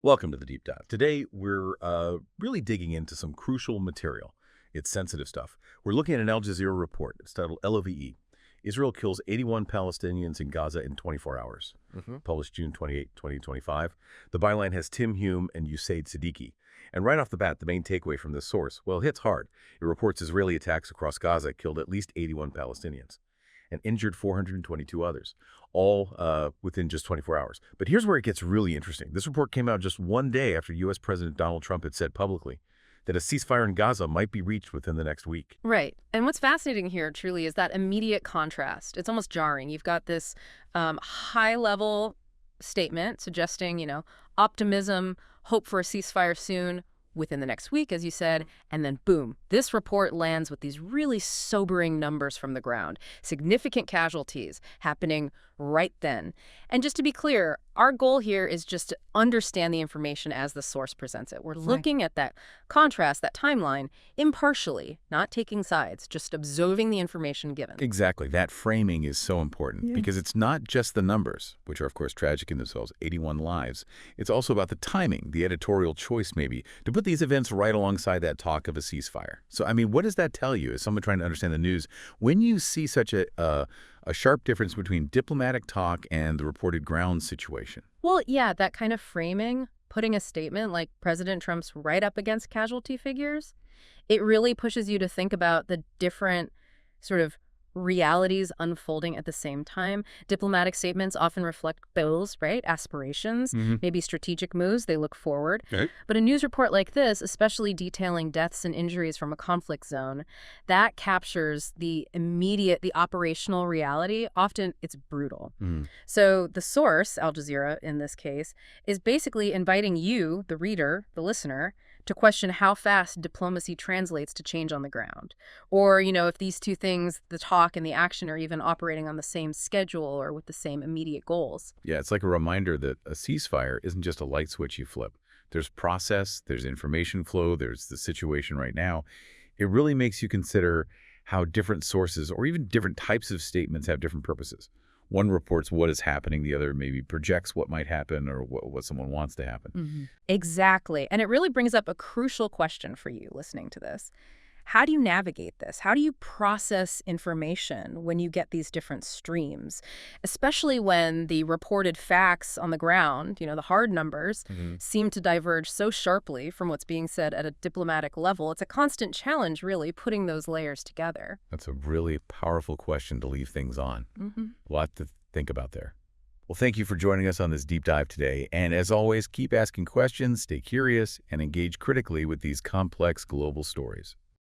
Welcome to the Deep Dive. Today, we're really digging into some crucial material. It's sensitive stuff. We're looking at an Al Jazeera report. It's titled LOVE. Israel kills 81 Palestinians in Gaza in 24 hours. Published June 28, 2025. The byline has Tim Hume and Usaid Siddiqui. And right off the bat, the main takeaway from this source, well, it hits hard. It reports Israeli attacks across Gaza killed at least 81 Palestinians and injured 422 others, all within just 24 hours. But here's where it gets really interesting. This report came out just one day after U.S. President Donald Trump had said publicly that a ceasefire in Gaza might be reached within the next week. Right. And what's fascinating here, truly, is that immediate contrast. It's almost jarring. You've got this high-level statement suggesting, optimism, hope for a ceasefire soon, within the next week, as you said, and then boom, this report lands with these really sobering numbers from the ground. Significant casualties happening right then. And just to be clear, our goal here is just to understand the information as the source presents it. We're looking at that contrast, that timeline, impartially, not taking sides, just observing the information given. Exactly. That framing is so important because it's not just the numbers, which are, of course, tragic in themselves, 81 lives. It's also about the timing, the editorial choice, maybe, to put these events right alongside that talk of a ceasefire. So, I mean, what does that tell you as someone trying to understand the news? When you see such a sharp difference between diplomatic talk and the reported ground situation? Well, yeah, that kind of framing, putting a statement like President Trump's right up against casualty figures, it really pushes you to think about the different sort of realities unfolding at the same time. Diplomatic statements often reflect goals, right? Aspirations, maybe strategic moves. They look forward. Okay. But a news report like this, especially detailing deaths and injuries from a conflict zone, that captures the immediate, the operational reality. Often it's brutal. So the source, Al Jazeera in this case, is basically inviting you, the reader, the listener, to question how fast diplomacy translates to change on the ground. Or, if these two things, the talk and the action, are even operating on the same schedule or with the same immediate goals. Yeah, it's like a reminder that a ceasefire isn't just a light switch you flip. There's process, there's information flow, there's the situation right now. It really makes you consider how different sources or even different types of statements have different purposes. One reports what is happening, the other maybe projects what might happen or what someone wants to happen. Exactly. And it really brings up a crucial question for you listening to this. How do you navigate this? How do you process information when you get these different streams, especially when the reported facts on the ground, the hard numbers, seem to diverge so sharply from what's being said at a diplomatic level? It's a constant challenge, really, putting those layers together. That's a really powerful question to leave things on. A lot to think about there. Well, thank you for joining us on this deep dive today. And as always, keep asking questions, stay curious, and engage critically with these complex global stories.